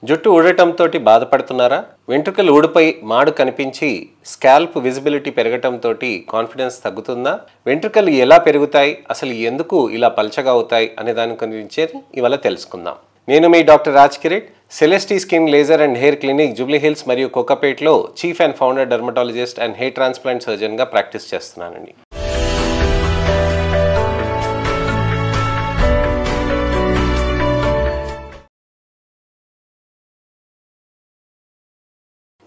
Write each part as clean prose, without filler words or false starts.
జుట్టు ఊడటంతోటి బాధపడుతున్నారా? వెంట్రుకలు ఊడిపై మాడు కనిపించి స్కాల్ప్ విజిబిలిటీ పెరగటంతోటి కాన్ఫిడెన్స్ తగ్గుతుందా? వెంట్రుకలు ఎలా పెరుగుతాయి, అసలు ఎందుకు ఇలా పల్చగా అవుతాయి అనే దాని గురించి ఇవాళ తెలుసుకుందాం. నేను మీ doctor Raj Kireet, Celestee skin laser and hair clinic Jubilee Hills మరియు కోకాపేట్లో chief and founder dermatologist and hair transplant సర్జన్గా ప్రాక్టీస్ చేస్తున్నానండి.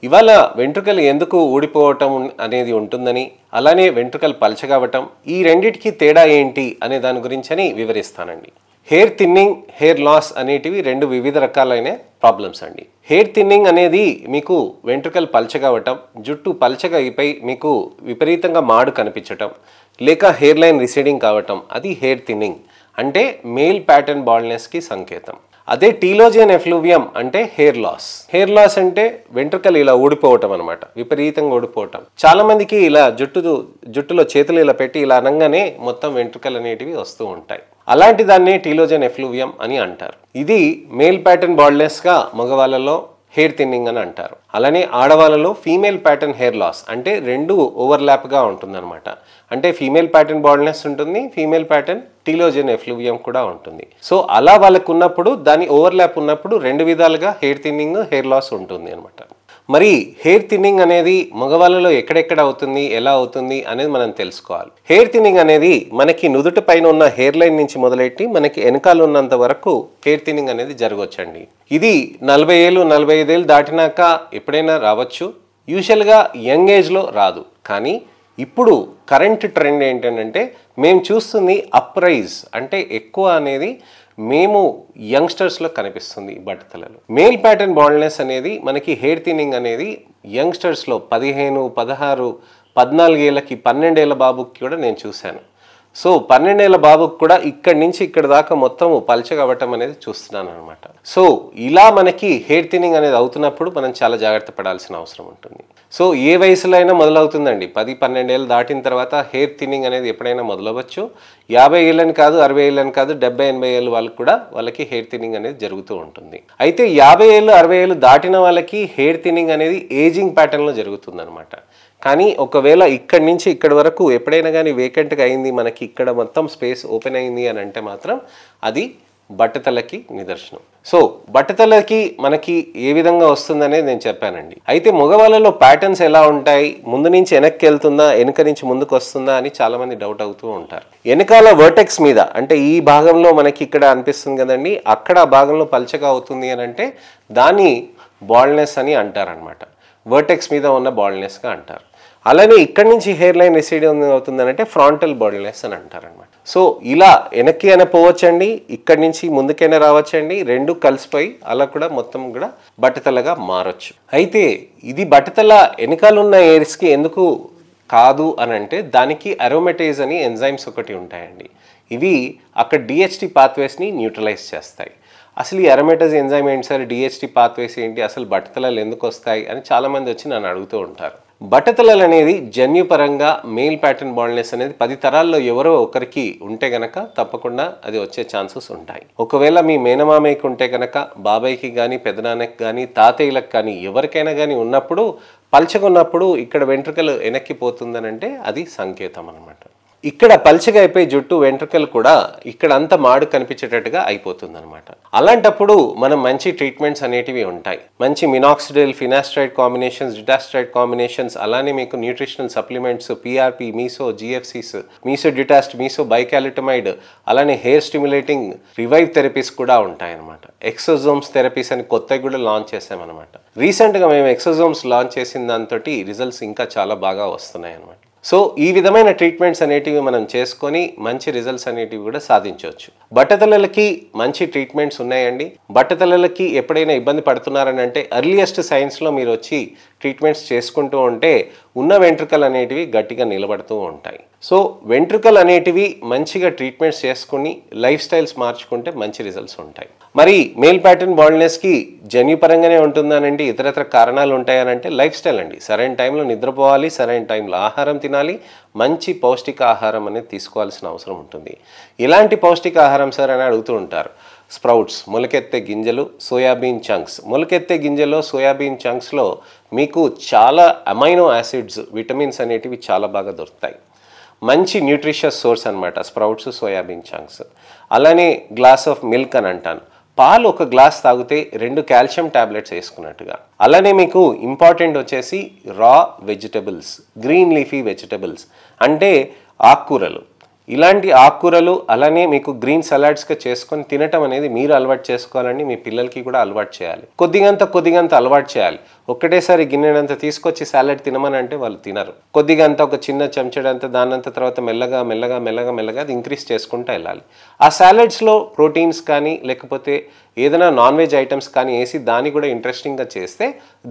ఇవాళ వెంట్రుకలు ఎందుకు ఊడిపోవటం అనేది ఉంటుందని, అలానే వెంట్రుకలు పల్చగవటం, ఈ రెండిటికి తేడా ఏంటి అనే దాని గురించి వివరిస్తానండి. హెయిర్ థిన్నింగ్, హెయిర్ లాస్ అనేటివి రెండు వివిధ రకాలైన ప్రాబ్లమ్స్ అండి. హెయిర్ థిన్నింగ్ అనేది మీకు వెంట్రుకలు పల్చగవటం, జుట్టు పల్చగా అయిపోయి మీకు విపరీతంగా మాడు కనిపించటం, లేక హెయిర్ లైన్ రిసీడింగ్ కావటం, అది హెయిర్ థిన్నింగ్ అంటే మేల్ ప్యాటర్న్ బాల్డ్నెస్కి సంకేతం. అదే టీలోజియన్ ఎఫ్లూవియం అంటే హెయిర్ లాస్. హెయిర్ లాస్ అంటే వెంట్రుకలు ఇలా ఊడిపోవటం అనమాట, విపరీతంగా ఊడిపోవటం. చాలా మందికి ఇలా జుట్టులో చేతులు ఇలా పెట్టి ఇలా అనగానే మొత్తం వెంట్రుకలు అనేటివి వస్తూ ఉంటాయి. అలాంటి దాన్ని టీలోజియన్ ఎఫ్లూవియం అని అంటారు. ఇది మేల్ ప్యాటర్న్ బాల్డ్నెస్గా మగవాళ్ళలో హెయిర్ థిన్నింగ్ అని అంటారు. అలానే ఆడవాళ్ళలో ఫీమేల్ ప్యాటర్న్ హెయిర్ లాస్ అంటే రెండు ఓవర్లాప్గా ఉంటుందన్నమాట. అంటే ఫీమేల్ ప్యాటర్న్ బాల్డ్నెస్ ఉంటుంది, ఫీమేల్ ప్యాటర్న్ టీలోజియన్ ఎఫ్లూవియం కూడా ఉంటుంది. సో అలా వాళ్ళకు ఉన్నప్పుడు, దాని ఓవర్లాప్ ఉన్నప్పుడు రెండు విధాలుగా హెయిర్ థిన్నింగ్, హెయిర్ లాస్ ఉంటుంది అనమాట. మరి హెయిర్ థిన్నింగ్ అనేది మగవాళ్ళలో ఎక్కడెక్కడ అవుతుంది, ఎలా అవుతుంది అనేది మనం తెలుసుకోవాలి. హెయిర్ థిన్నింగ్ అనేది మనకి నుదుటి పైన ఉన్న హెయిర్ లైన్ నుంచి మొదలెట్టి మనకి వెనకాల ఉన్నంత వరకు హెయిర్ థిన్నింగ్ అనేది జరగవచ్చండి. ఇది 40 ఏళ్ళు 45 ఏళ్ళు దాటినాక ఎప్పుడైనా రావచ్చు. యూజువల్గా యంగ్ ఏజ్లో రాదు. కానీ ఇప్పుడు కరెంట్ ట్రెండ్ ఏంటంటే మేము చూస్తుంది అప్రైజ్ అంటే ఎక్కువ అనేది మేము యంగ్స్టర్స్లో కనిపిస్తుంది బట్టతలలో. మేల్ ప్యాటర్న్ బాల్డ్నెస్ అనేది మనకి హెయిర్ థిన్నింగ్ అనేది యంగ్స్టర్స్లో 15, 16, 14 ఏళ్ళకి 12 ఏళ్ళ బాబుకి కూడా నేను చూశాను. సో 12 ఏళ్ళ బాబుకి కూడా ఇక్కడి నుంచి ఇక్కడ దాకా మొత్తం పల్చగా అవ్వటం అనేది చూస్తున్నాను అనమాట. సో ఇలా మనకి హెయిర్ థిన్నింగ్ అనేది అవుతున్నప్పుడు మనం చాలా జాగ్రత్త పడాల్సిన అవసరం ఉంటుంది. సో ఏ వయసులో అయినా మొదలవుతుందండి. 10-12 ఏళ్ళు దాటిన తర్వాత హెయిర్ థిన్నింగ్ అనేది ఎప్పుడైనా మొదలవచ్చు. 50 ఏళ్ళని కాదు, 60 ఏళ్ళని కాదు, 70-80 ఏళ్ళు వాళ్ళకి కూడా వాళ్ళకి హెయిర్ థిన్నింగ్ అనేది జరుగుతూ ఉంటుంది. అయితే 50 ఏళ్ళు 60 ఏళ్ళు దాటిన వాళ్ళకి హెయిర్ థిన్నింగ్ అనేది ఏజింగ్ ప్యాటర్న్లో జరుగుతుంది అనమాట. కానీ ఒకవేళ ఇక్కడి నుంచి ఇక్కడి వరకు ఎప్పుడైనా కానీ వేకెంట్గా అయింది, మనకి ఇక్కడ మొత్తం స్పేస్ ఓపెన్ అయింది అని అంటే మాత్రం అది బట్టతలకి నిదర్శనం. సో బట్టతలకి మనకి ఏ విధంగా వస్తుందనేది నేను చెప్పానండి. అయితే మగవాళ్ళలో ప్యాటర్న్స్ ఎలా ఉంటాయి, ముందు నుంచి వెనక్కి వెళ్తుందా, వెనక నుంచి ముందుకు వస్తుందా అని చాలా మంది డౌట్ అవుతూ ఉంటారు. వెనకాల వర్టెక్స్ మీద అంటే ఈ భాగంలో మనకి ఇక్కడ అనిపిస్తుంది కదండి, అక్కడ ఆ భాగంలో పల్చగా అవుతుంది అని అంటే దాన్ని బాల్డ్నెస్ అని అంటారనమాట. వర్టెక్స్ మీద ఉన్న బాల్డ్నెస్గా అంటారు. అలానే ఇక్కడి నుంచి హెయిర్ లైన్ రిసీడింగ్ అవుతుందని అంటే ఫ్రాంటల్ బాల్డ్నెస్ అని అంటారనమాట. సో ఇలా వెనక్కి అయినా పోవచ్చండి, ఇక్కడి నుంచి ముందుకైనా రావచ్చండి, రెండు కలిసిపోయి అలా కూడా మొత్తం కూడా బట్టతలగా మారచ్చు. అయితే ఇది బట్టతల వెనకాలన్న హెయిర్స్కి ఎందుకు కాదు అని అంటే దానికి అరోమేటేజ్ అని ఎంజైమ్స్ ఒకటి ఉంటాయండి. ఇవి అక్కడ డిహెచ్టి పాత్వేస్ని న్యూట్రలైజ్ చేస్తాయి. అసలు ఈ అరోమేటేజ్ ఎంజైమ్ ఏంటి సార్, డిహెచ్టి పాత్వేస్ ఏంటి, అసలు బట్టతలలు ఎందుకు వస్తాయి అని చాలామంది వచ్చి నన్ను అడుగుతూ ఉంటారు. బట్టతలలు అనేది జన్యుపరంగా మేల్ ప్యాటర్న్ బాల్డ్నెస్ అనేది 10 తరాల్లో ఎవరో ఒకరికి ఉంటే గనక తప్పకుండా అది వచ్చే ఛాన్సెస్ ఉంటాయి. ఒకవేళ మీ మేనమామయ్యకి ఉంటే కనుక, బాబాయ్కి కానీ, పెదనాన్నకి కానీ, తాతయ్యలకు కానీ ఎవరికైనా కానీ ఉన్నప్పుడు పల్చగా ఉన్నప్పుడు ఇక్కడ వెంట్రుకలు వెనక్కి పోతుందని అంటే అది సంకేతం అనమాట. ఇక్కడ పల్చగా అయిపోయి జుట్టు వెంట్రుకలు కూడా ఇక్కడ అంతా మాడు కనిపించేటట్టుగా అయిపోతుంది అనమాట. అలాంటప్పుడు మనం మంచి ట్రీట్మెంట్స్ అనేటివి ఉంటాయి. మంచి మినాక్సిడిల్, ఫినాస్ట్రైడ్ కాంబినేషన్స్, డిటాస్ట్రైడ్ కాంబినేషన్స్, అలానే మీకు న్యూట్రిషనల్ సప్లిమెంట్స్, పిఆర్పి, మీసో, జిఎఫ్సిస్, మీసో డిటాస్ట్, మీసో బైకాలిటమైడ్, అలానే హెయిర్ స్టిమ్యులేటింగ్ రివైవ్ థెరపీస్ కూడా ఉంటాయి అనమాట. ఎక్సోజోమ్స్ థెరపీస్ అని కొత్తగా కూడా లాంచ్ చేసామన్నమాట. రీసెంట్గా మేము ఎక్సోజోమ్స్ లాంచ్ చేసిన దాంతో రిజల్ట్స్ ఇంకా చాలా బాగా వస్తున్నాయి అనమాట. సో ఈ విధమైన ట్రీట్మెంట్స్ అనేటివి మనం చేసుకొని మంచి రిజల్ట్స్ అనేటివి కూడా సాధించవచ్చు. బట్టతలలకి మంచి ట్రీట్మెంట్స్ ఉన్నాయండి. బట్టతలలకి ఎప్పుడైనా ఇబ్బంది పడుతున్నారని అంటే ఎర్లియస్ట్ సైన్స్లో మీరు వచ్చి ట్రీట్మెంట్స్ చేసుకుంటూ ఉంటే ఉన్న వెంట్రుకలు అనేటివి గట్టిగా నిలబడుతూ ఉంటాయి. సో వెంట్రుకలు అనేటివి మంచిగా ట్రీట్మెంట్స్ చేసుకుని లైఫ్ స్టైల్స్ మార్చుకుంటే మంచి రిజల్ట్స్ ఉంటాయి. మరి మేల్ ప్యాటర్న్ బాల్డ్నెస్కి జన్యుపరంగానే ఉంటుందనంటే ఇతరత్ర కారణాలు ఉంటాయనంటే లైఫ్ స్టైల్ అండి. సరైన టైంలో నిద్రపోవాలి, సరైన టైంలో ఆహారం తినాలి, మంచి పౌష్టిక ఆహారం అనేది తీసుకోవాల్సిన అవసరం ఉంటుంది. ఎలాంటి పౌష్టిక ఆహారం సార్ అని అడుగుతూ ఉంటారు. స్ప్రౌట్స్ మొలకెత్తే గింజలు, సోయాబీన్ చంక్స్. మొలకెత్తే గింజల్లో సోయాబీన్ చంక్స్లో మీకు చాలా అమైనో యాసిడ్స్, విటమిన్స్ అనేటివి చాలా బాగా దొరుకుతాయి. మంచి న్యూట్రిషియస్ సోర్స్ అనమాట స్ప్రౌట్స్, సోయాబీన్ చంక్స్. అలానే గ్లాస్ ఆఫ్ మిల్క్ అని అంటాను. పాలు ఒక గ్లాస్ తాగితే 2 కాల్షియం టాబ్లెట్స్ వేసుకున్నట్టుగా. అలానే మీకు ఇంపార్టెంట్ వచ్చేసి రా వెజిటబుల్స్, గ్రీన్ లీఫీ వెజిటబుల్స్ అంటే ఆకుకూరలు. ఇలాంటి ఆకుకూరలు అలానే మీకు గ్రీన్ సలాడ్స్గా చేసుకొని తినటం అనేది మీరు అలవాటు చేసుకోవాలండి. మీ పిల్లలకి కూడా అలవాటు చేయాలి. కొద్దిగంత అలవాటు చేయాలి. ఒక్కటేసారి గిన్నెనంత తీసుకొచ్చి సాలడ్ తినమని వాళ్ళు తినరు. కొద్దిగంత ఒక చిన్న చెంచడంత, దానంత తర్వాత మెల్లగా అది ఇంక్రీజ్ చేసుకుంటూ వెళ్ళాలి. ఆ సాలడ్స్లో ప్రోటీన్స్ కానీ లేకపోతే ఏదైనా నాన్ వెజ్ ఐటమ్స్ కానీ వేసి దాన్ని కూడా ఇంట్రెస్టింగ్గా చేస్తే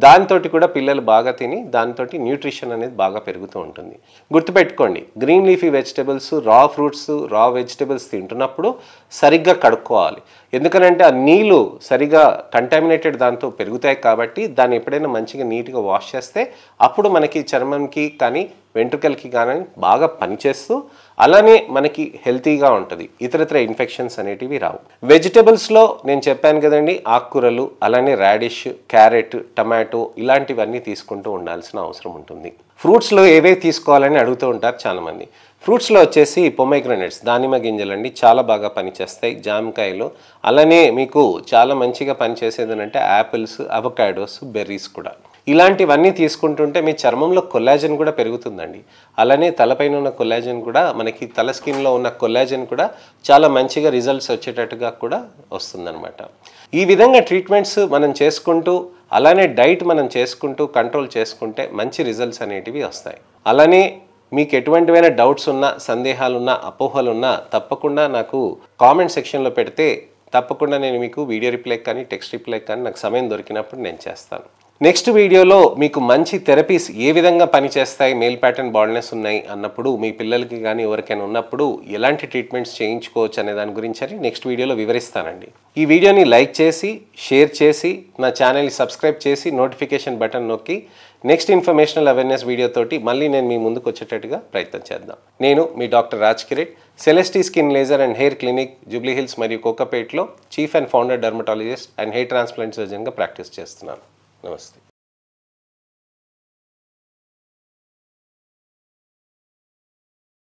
దాంతో కూడా పిల్లలు బాగా తిని దాంతో న్యూట్రిషన్ అనేది బాగా పెరుగుతూ ఉంటుంది. గుర్తుపెట్టుకోండి, గ్రీన్ లీఫీ వెజిటబుల్స్, రా ఫ్రూట్స్, రా వెజిటబుల్స్ తింటున్నప్పుడు సరిగ్గా కడుక్కోవాలి. ఎందుకనంటే ఆ నీళ్ళు సరిగా కంటామినేటెడ్ దాంతో పెరుగుతాయి కాబట్టి దాన్ని ఎప్పుడైనా మంచిగా నీట్గా వాష్ చేస్తే అప్పుడు మనకి చర్మంకి కానీ వెంట్రుకలకి కానీ బాగా పనిచేస్తూ అలానే మనకి హెల్తీగా ఉంటుంది. ఇతరత్ర ఇన్ఫెక్షన్స్ అనేటివి రావు. వెజిటబుల్స్లో నేను చెప్పాను కదండి, ఆకుకూరలు అలానే రాడిష్, క్యారెట్, టమాటో ఇలాంటివన్నీ తీసుకుంటూ ఉండాల్సిన అవసరం ఉంటుంది. ఫ్రూట్స్లో ఏవే తీసుకోవాలని అడుగుతూ ఉంటారు చాలామంది. ఫ్రూట్స్లో వచ్చేసి పొమోగ్రానేట్స్, దానిమ్మ గింజలండి చాలా బాగా పనిచేస్తాయి. జామకాయలు అలానే మీకు చాలా మంచిగా పనిచేసేది అంటే యాపిల్స్, అవకాడోస్, బెర్రీస్ కూడా. ఇలాంటివన్నీ తీసుకుంటుంటే మీ చర్మంలో కొల్లాజన్ కూడా పెరుగుతుందండి. అలానే తలపైన ఉన్న కొల్లాజన్ కూడా మనకి తల స్కిన్లో ఉన్న కొల్లాజన్ కూడా చాలా మంచిగా రిజల్ట్స్ వచ్చేటట్టుగా కూడా వస్తుందన్నమాట. ఈ విధంగా ట్రీట్మెంట్స్ మనం చేసుకుంటూ అలానే డైట్ మనం చేసుకుంటూ కంట్రోల్ చేసుకుంటే మంచి రిజల్ట్స్ అనేటివి వస్తాయి. అలానే మీకు ఎటువంటివైనా డౌట్స్ ఉన్నా, సందేహాలున్నా, అపోహలున్నా తప్పకుండా నాకు కామెంట్ సెక్షన్లో పెడితే తప్పకుండా నేను మీకు వీడియో రిప్లై కానీ టెక్స్ట్ రిప్లై కానీ నాకు సమయం దొరికినప్పుడు నేను చేస్తాను. నెక్స్ట్ వీడియోలో మీకు మంచి థెరపీస్ ఏ విధంగా పనిచేస్తాయి, మేల్ ప్యాటర్న్ బాల్డ్నెస్ ఉన్నాయి అన్నప్పుడు మీ పిల్లలకి కానీ ఎవరికైనా ఉన్నప్పుడు ఎలాంటి ట్రీట్మెంట్స్ చేయించుకోవచ్చు అనే దాని గురించి నెక్స్ట్ వీడియోలో వివరిస్తానండి. ఈ వీడియోని లైక్ చేసి, షేర్ చేసి, నా ఛానల్ని సబ్స్క్రైబ్ చేసి నోటిఫికేషన్ బటన్ నొక్కి నెక్స్ట్ ఇన్ఫర్మేషనల్ అవేర్నెస్ వీడియోతోటి మళ్ళీ నేను మీ ముందుకు వచ్చేటట్టుగా ప్రయత్నం చేద్దాం. నేను మీ doctor Raj Kireet, Celestee skin laser and hair clinic, Jubilee Hills మరియు కోకాపేట్లో chief and founder dermatologist and hair transplant సర్జన్గా ప్రాక్టీస్ చేస్తున్నాను. నమస్తే.